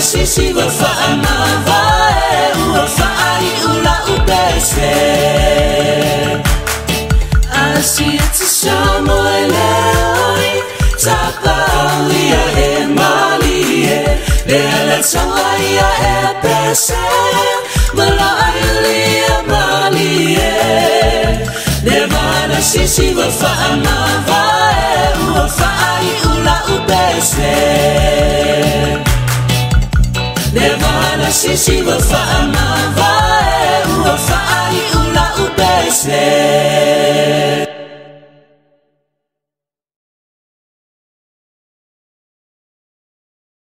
Sisi wa fa'ama vae ua fa'ai ula ubese Asia tisamo eleoi Tapau ia e malie Lele tanga ia e pese Malai lia malie Nevana sisi wa fa'ama vae ua fa'ai ula ubese Nevana sisi wa fa'ama vae ua fa'ai ula ubese